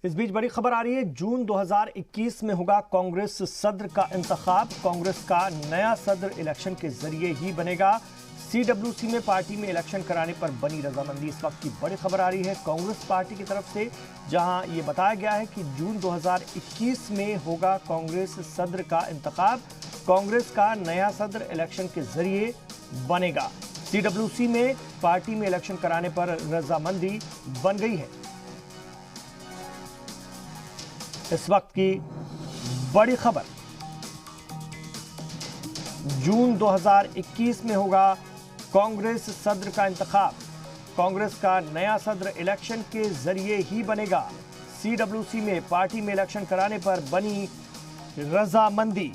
इस बीच बड़ी खबर आ रही है, जून 2021 में होगा कांग्रेस सदर का इंतखाब। कांग्रेस का नया सदर इलेक्शन के जरिए ही बनेगा। सीडब्ल्यूसी में पार्टी में इलेक्शन कराने पर बनी रजामंदी। इस वक्त की बड़ी खबर आ रही है कांग्रेस पार्टी की तरफ से, जहां ये बताया गया है कि जून 2021 में होगा कांग्रेस सदर का इंतखाब। कांग्रेस का नया सदर इलेक्शन के जरिए बनेगा। सीडब्ल्यूसी में पार्टी में इलेक्शन कराने पर रजामंदी बन गई है। इस वक्त की बड़ी खबर, जून 2021 में होगा कांग्रेस सदर का इंतखाब। कांग्रेस का नया सदर इलेक्शन के जरिए ही बनेगा। सीडब्ल्यूसी में पार्टी में इलेक्शन कराने पर बनी रजामंदी।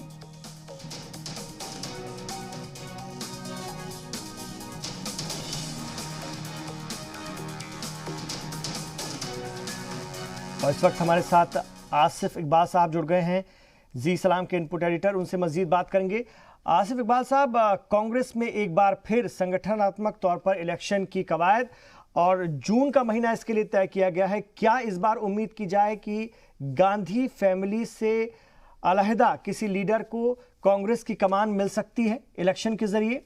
और इस वक्त हमारे साथ आसिफ इकबाल साहब जुड़ गए हैं, जी सलाम के इनपुट एडिटर। उनसे मजीद बात करेंगे। आसिफ इकबाल साहब, कांग्रेस में एक बार फिर संगठनात्मक तौर पर इलेक्शन की कवायद और जून का महीना इसके लिए तय किया गया है। क्या इस बार उम्मीद की जाए कि गांधी फैमिली से अलहदा किसी लीडर को कांग्रेस की कमान मिल सकती है इलेक्शन के जरिए?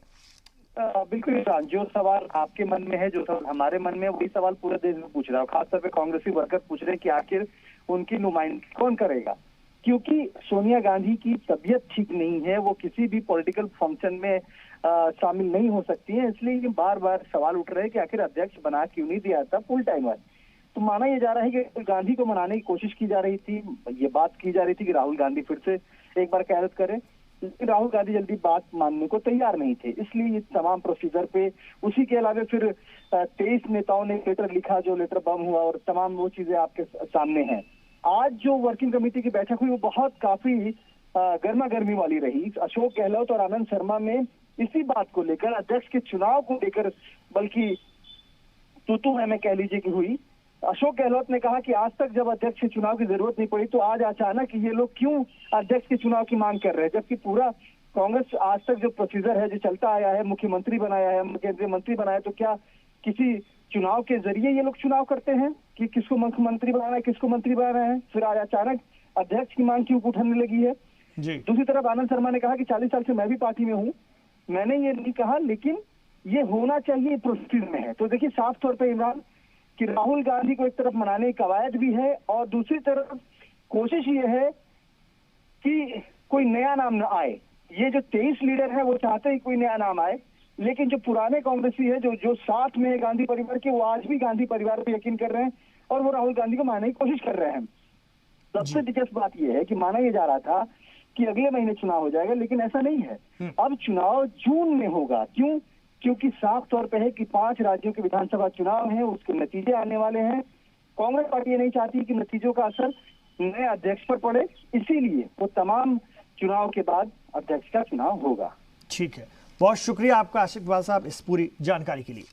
बिल्कुल इरफान, जो सवाल आपके मन में है, जो सवाल हमारे मन में है, वही सवाल पूरे देश में पूछ रहा है। खासतौर पे कांग्रेसी वर्कर पूछ रहे हैं कि आखिर उनकी नुमाइंदगी कौन करेगा, क्योंकि सोनिया गांधी की तबीयत ठीक नहीं है, वो किसी भी पॉलिटिकल फंक्शन में शामिल नहीं हो सकती है। इसलिए बार बार सवाल उठ रहे हैं कि आखिर अध्यक्ष बना क्यों नहीं दिया था फुल टाइमर। तो माना यह जा रहा है कि गांधी को मनाने की कोशिश की जा रही थी, ये बात की जा रही थी कि राहुल गांधी फिर से एक बार क़यादत करें, लेकिन राहुल गांधी जल्दी बात मानने को तैयार नहीं थे। इसलिए ये तमाम प्रोसीजर पे, उसी के अलावा फिर 23 नेताओं ने लेटर लिखा, जो लेटर बम हुआ, और तमाम वो चीजें आपके सामने हैं। आज जो वर्किंग कमेटी की बैठक हुई वो बहुत काफी गर्मा गर्मी वाली रही। अशोक गहलोत और आनंद शर्मा में इसी बात को लेकर, अध्यक्ष के चुनाव को लेकर, बल्कि तू मैं कह लीजिए कि हुई। अशोक गहलोत ने कहा कि आज तक जब अध्यक्ष के चुनाव की जरूरत नहीं पड़ी, तो आज अचानक ये लोग क्यों अध्यक्ष के चुनाव की मांग कर रहे हैं, जबकि पूरा कांग्रेस आज तक जो प्रोसीजर है, जो चलता आया है, मुख्यमंत्री बनाया है, केंद्रीय मंत्री बनाया, तो क्या किसी चुनाव के जरिए ये लोग चुनाव करते हैं कि किसको मुख्यमंत्री बनाना है, किसको मंत्री बनाना है? फिर आज अचानक अध्यक्ष की मांग क्यों उठने लगी है? दूसरी तरफ आनंद शर्मा ने कहा कि 40 साल से मैं भी पार्टी में हूँ, मैंने ये नहीं कहा, लेकिन ये होना चाहिए, प्रोसीजर में है। तो देखिए, साफ तौर पर इमरान, कि राहुल गांधी को एक तरफ मनाने की कवायद भी है और दूसरी तरफ कोशिश ये है कि कोई नया नाम न आए। ये जो 23 लीडर है वो चाहते हैं कोई नया नाम आए, लेकिन जो पुराने कांग्रेसी है, जो साथ में है गांधी परिवार के, वो आज भी गांधी परिवार पे यकीन कर रहे हैं और वो राहुल गांधी को मानने की कोशिश कर रहे हैं। सबसे दिलचस्प बात यह है कि माना यह जा रहा था कि अगले महीने चुनाव हो जाएगा, लेकिन ऐसा नहीं है। अब चुनाव जून में होगा। क्यों? क्योंकि साफ तौर पे है कि 5 राज्यों के विधानसभा चुनाव हैं, उसके नतीजे आने वाले हैं। कांग्रेस पार्टी ये नहीं चाहती कि नतीजों का असर नए अध्यक्ष पर पड़े, इसीलिए वो तमाम चुनाव के बाद अध्यक्ष का चुनाव होगा। ठीक है, बहुत शुक्रिया आपका आसिफ इकबाल साहब इस पूरी जानकारी के लिए।